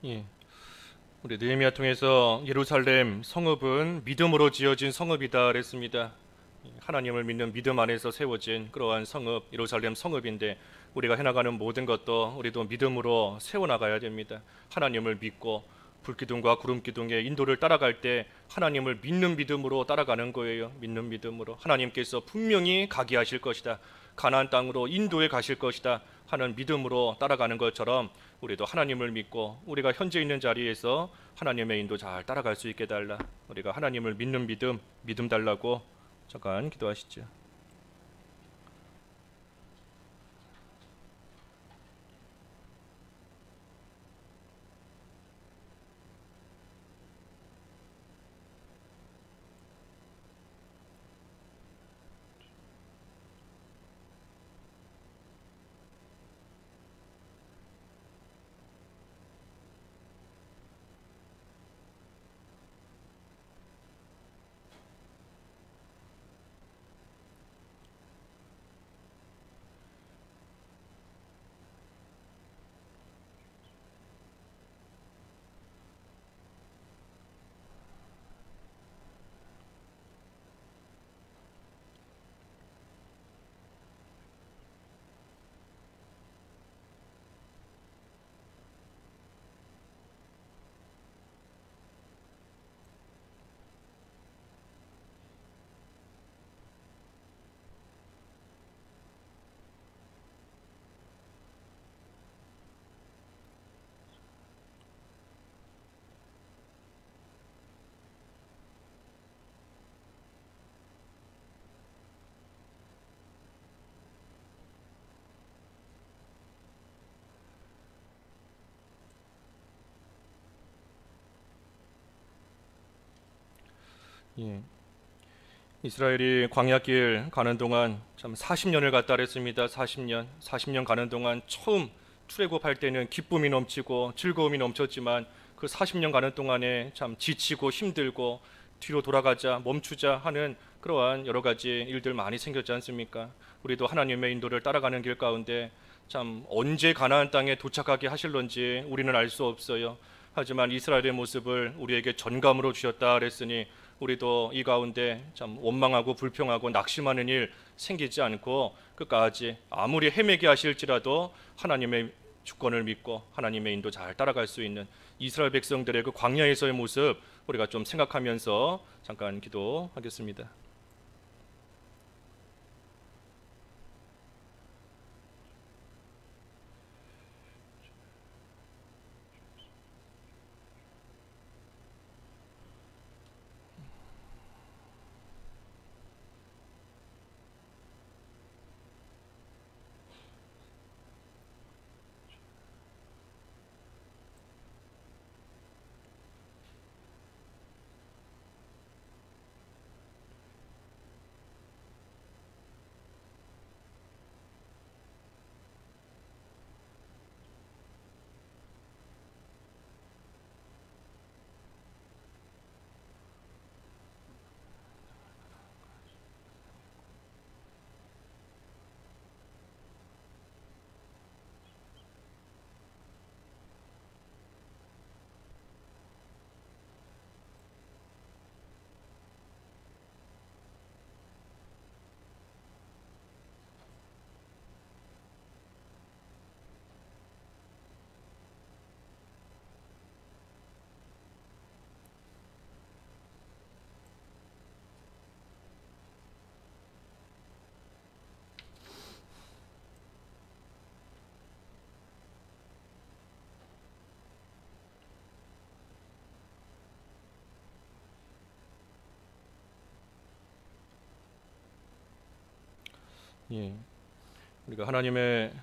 예. 우리 느헤미야 통해서 예루살렘 성읍은 믿음으로 지어진 성읍이다 그랬습니다. 하나님을 믿는 믿음 안에서 세워진 그러한 성읍, 예루살렘 성읍인데 우리가 해나가는 모든 것도 우리도 믿음으로 세워나가야 됩니다. 하나님을 믿고 불기둥과 구름기둥의 인도를 따라갈 때 하나님을 믿는 믿음으로 따라가는 거예요. 믿는 믿음으로 하나님께서 분명히 가게 하실 것이다, 가나안 땅으로 인도해 가실 것이다 하는 믿음으로 따라가는 것처럼 우리도 하나님을 믿고 우리가 현재 있는 자리에서 하나님의 인도 잘 따라갈 수 있게 달라. 우리가 하나님을 믿는 믿음 달라고 잠깐 기도하시죠. 예. 이스라엘이 광야길 가는 동안 참 40년을 갔다 그랬습니다. 40년 가는 동안 처음 출애굽할 때는 기쁨이 넘치고 즐거움이 넘쳤지만 그 40년 가는 동안에 참 지치고 힘들고 뒤로 돌아가자 멈추자 하는 그러한 여러 가지 일들 많이 생겼지 않습니까? 우리도 하나님의 인도를 따라가는 길 가운데 참 언제 가나안 땅에 도착하게 하실런지 우리는 알 수 없어요. 하지만 이스라엘의 모습을 우리에게 전감으로 주셨다 그랬으니 우리도 이 가운데 참 원망하고 불평하고 낙심하는 일 생기지 않고 끝까지 아무리 헤매게 하실지라도 하나님의 주권을 믿고 하나님의 인도 잘 따라갈 수 있는 이스라엘 백성들의 그 광야에서의 모습 우리가 좀 생각하면서 잠깐 기도하겠습니다. 예. 우리가 하나님의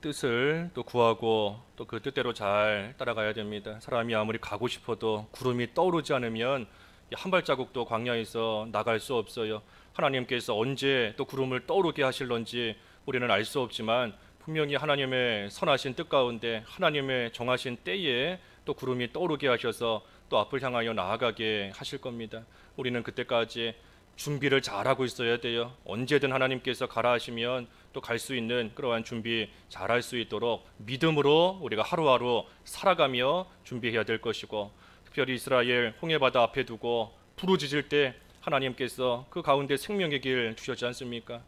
뜻을 또 구하고 또 그 뜻대로 잘 따라가야 됩니다. 사람이 아무리 가고 싶어도 구름이 떠오르지 않으면 한 발자국도 광야에서 나갈 수 없어요. 하나님께서 언제 또 구름을 떠오르게 하실런지 우리는 알 수 없지만 분명히 하나님의 선하신 뜻 가운데 하나님의 정하신 때에 또 구름이 떠오르게 하셔서 또 앞을 향하여 나아가게 하실 겁니다. 우리는 그때까지 준비를 잘하고 있어야 돼요. 언제든 하나님께서 가라 하시면 또 갈 수 있는 그러한 준비 잘할 수 있도록 믿음으로 우리가 하루하루 살아가며 준비해야 될 것이고, 특별히 이스라엘 홍해바다 앞에 두고 부르짖을 때 하나님께서 그 가운데 생명의 길 주셨지 않습니까?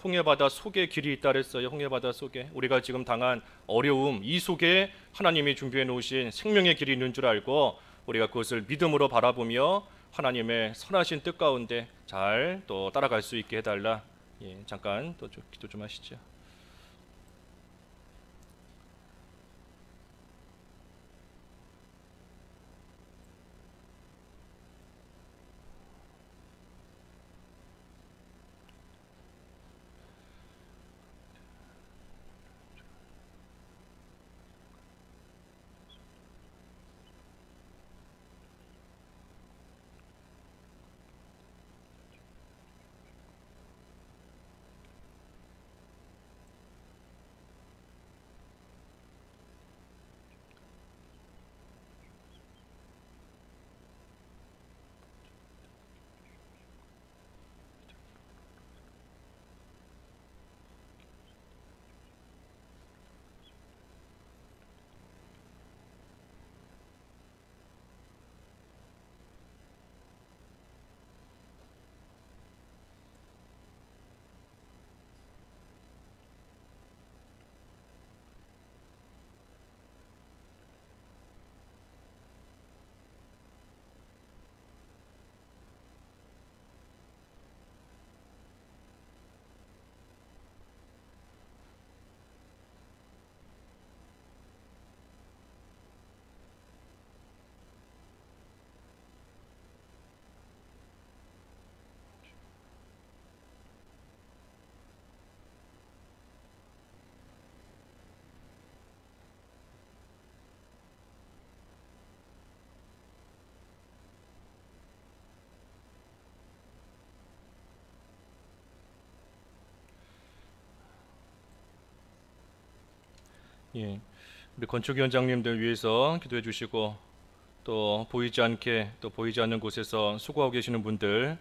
홍해바다 속에 길이 있다 그랬어요. 홍해바다 속에 우리가 지금 당한 어려움 이 속에 하나님이 준비해 놓으신 생명의 길이 있는 줄 알고 우리가 그것을 믿음으로 바라보며 하나님의 선하신 뜻 가운데 잘 또 따라갈 수 있게 해달라. 예, 잠깐 또 기도 좀 하시죠. 예, 우리 건축위원장님들 위해서 기도해 주시고 또 보이지 않게 또 보이지 않는 곳에서 수고하고 계시는 분들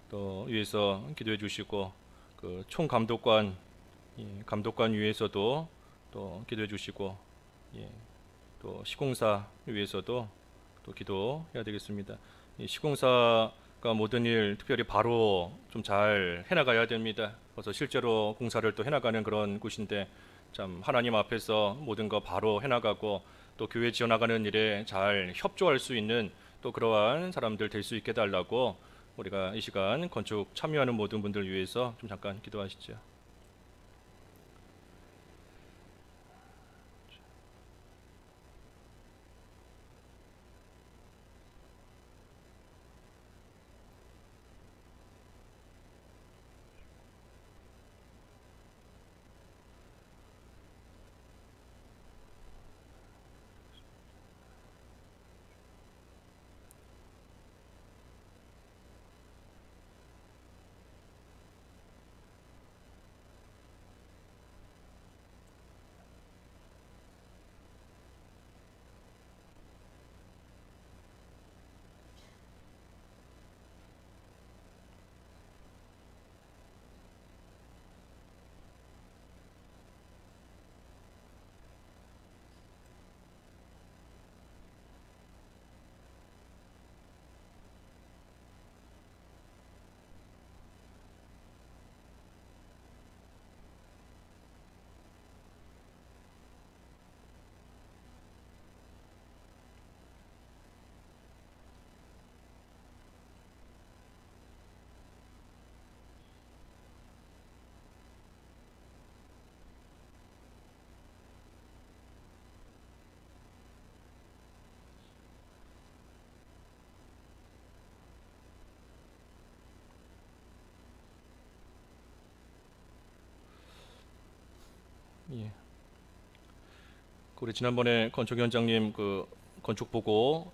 또 위해서 기도해 주시고 그 총감독관 감독관 위해서도 또 기도해 주시고 예, 또 시공사 위해서도 또 기도해야 되겠습니다. 이 시공사가 모든 일 특별히 바로 좀 잘 해나가야 됩니다. 그래서 실제로 공사를 또 해나가는 그런 곳인데 참 하나님 앞에서 모든 거 바로 해나가고 또 교회 지어나가는 일에 잘 협조할 수 있는 또 그러한 사람들 될 수 있게 달라고 우리가 이 시간 건축 참여하는 모든 분들 위해서 좀 잠깐 기도하시죠. 예. 우리 지난번에 건축위원장님 그 건축 보고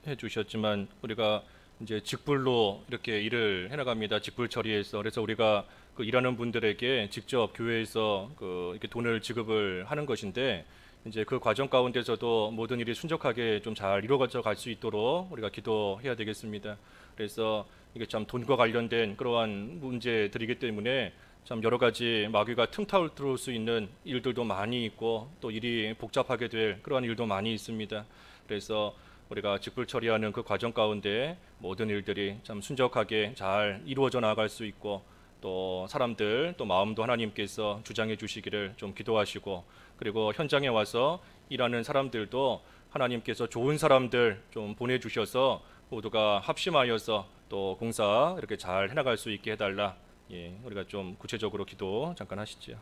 해주셨지만 우리가 이제 직불로 이렇게 일을 해나갑니다. 직불 처리해서. 그래서 우리가 그 일하는 분들에게 직접 교회에서 그 이렇게 돈을 지급을 하는 것인데, 이제 그 과정 가운데서도 모든 일이 순적하게 좀 잘 이루어져 갈 수 있도록 우리가 기도해야 되겠습니다. 그래서 이게 참 돈과 관련된 그러한 문제들이기 때문에 참 여러 가지 마귀가 틈타올 들어올 수 있는 일들도 많이 있고, 또 일이 복잡하게 될 그러한 일도 많이 있습니다. 그래서 우리가 직불 처리하는 그 과정 가운데 모든 일들이 참 순적하게 잘 이루어져 나갈 수 있고, 또 사람들 또 마음도 하나님께서 주장해 주시기를 좀 기도하시고, 그리고 현장에 와서 일하는 사람들도 하나님께서 좋은 사람들 좀 보내주셔서 모두가 합심하여서 또 공사 이렇게 잘 해나갈 수 있게 해달라. 예, 우리가 좀 구체적으로 기도 잠깐 하시죠.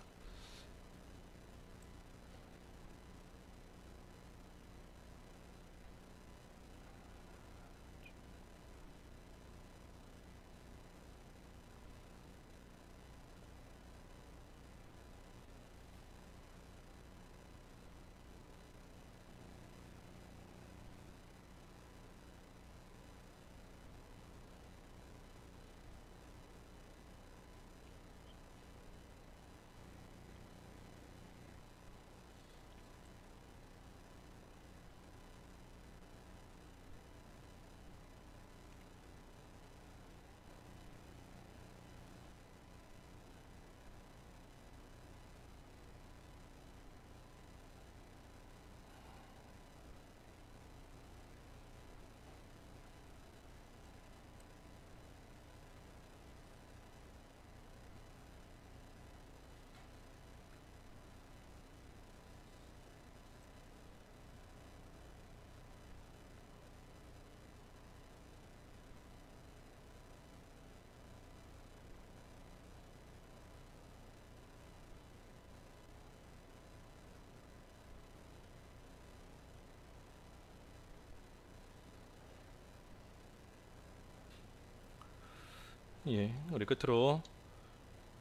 예, 우리 끝으로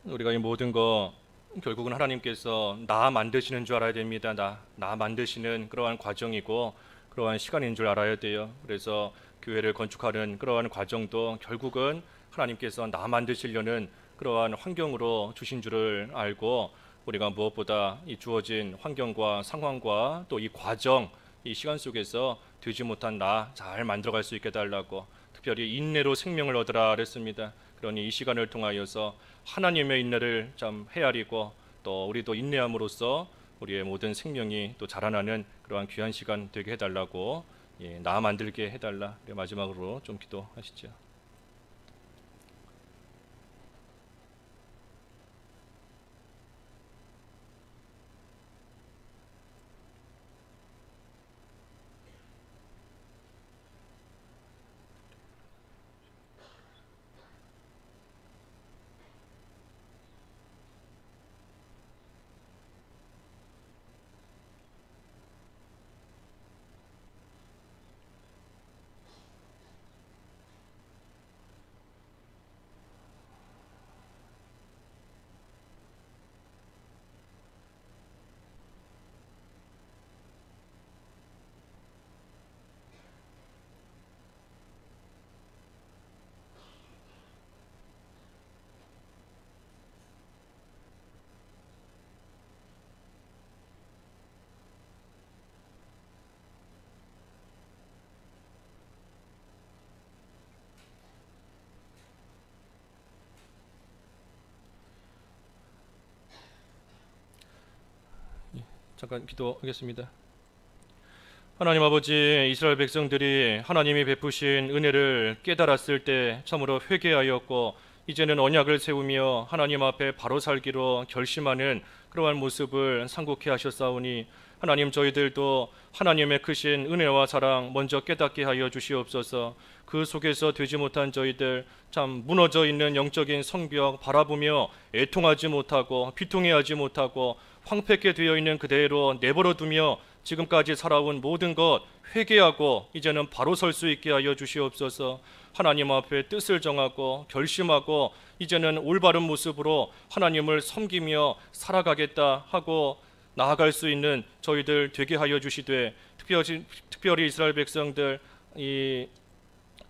우리가 이 모든 거 결국은 하나님께서 나 만드시는 줄 알아야 됩니다. 나 만드시는 그러한 과정이고 그러한 시간인 줄 알아야 돼요. 그래서 교회를 건축하는 그러한 과정도 결국은 하나님께서 나 만드시려는 그러한 환경으로 주신 줄을 알고, 우리가 무엇보다 이 주어진 환경과 상황과 또 이 과정, 이 시간 속에서 되지 못한 나 잘 만들어갈 수 있게 달라고, 특별히 인내로 생명을 얻으라 그랬습니다. 그러니 이 시간을 통하여서 하나님의 인내를 참 헤아리고, 또 우리도 인내함으로써 우리의 모든 생명이 또 자라나는 그러한 귀한 시간 되게 해달라고, 예, 나 만들게 해달라. 마지막으로 좀 기도하시죠. 잠깐 기도하겠습니다. 하나님 아버지, 이스라엘 백성들이 하나님이 베푸신 은혜를 깨달았을 때 참으로 회개하였고, 이제는 언약을 세우며 하나님 앞에 바로 살기로 결심하는 그러한 모습을 상고케 하셨사오니, 하나님 저희들도 하나님의 크신 은혜와 사랑 먼저 깨닫게 하여 주시옵소서. 그 속에서 되지 못한 저희들, 참 무너져 있는 영적인 성벽 바라보며 애통하지 못하고 비통해하지 못하고 황폐케 되어 있는 그대로 내버려 두며 지금까지 살아온 모든 것 회개하고 이제는 바로 설 수 있게 하여 주시옵소서. 하나님 앞에 뜻을 정하고 결심하고 이제는 올바른 모습으로 하나님을 섬기며 살아가겠다 하고 나아갈 수 있는 저희들 되게 하여 주시되, 특별히 이스라엘 백성들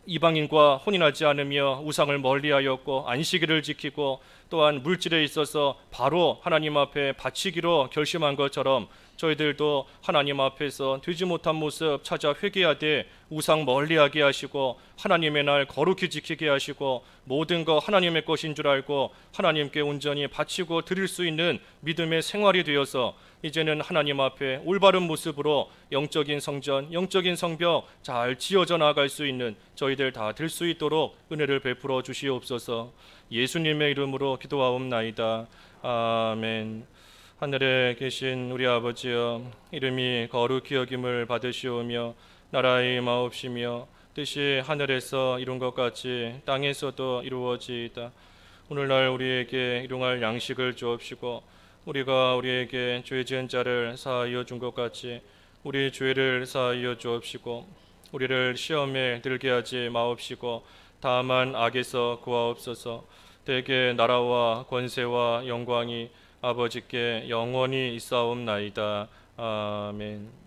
이방인과 혼인하지 않으며 우상을 멀리하였고 안식일을 지키고 또한 물질에 있어서 바로 하나님 앞에 바치기로 결심한 것처럼 저희들도 하나님 앞에서 되지 못한 모습 찾아 회개하되 우상 멀리하게 하시고 하나님의 날 거룩히 지키게 하시고 모든 것 하나님의 것인 줄 알고 하나님께 온전히 바치고 드릴 수 있는 믿음의 생활이 되어서 이제는 하나님 앞에 올바른 모습으로 영적인 성전, 영적인 성벽 잘 지어져 나갈 수 있는 저희들 다 될 수 있도록 은혜를 베풀어 주시옵소서. 예수님의 이름으로 기도하옵나이다. 아멘. 하늘에 계신 우리 아버지여, 이름이 거룩히 여김을 받으시오며 나라의 마옵시며 뜻이 하늘에서 이룬 것 같이 땅에서도 이루어지이다. 오늘날 우리에게 일용할 양식을 주옵시고 우리가 우리에게 죄 지은 자를 사하여 준 것 같이 우리 죄를 사하여 주옵시고 우리를 시험에 들게 하지 마옵시고 다만 악에서 구하옵소서. 대개 나라와 권세와 영광이 아버지께 영원히 있사옵나이다. 아멘.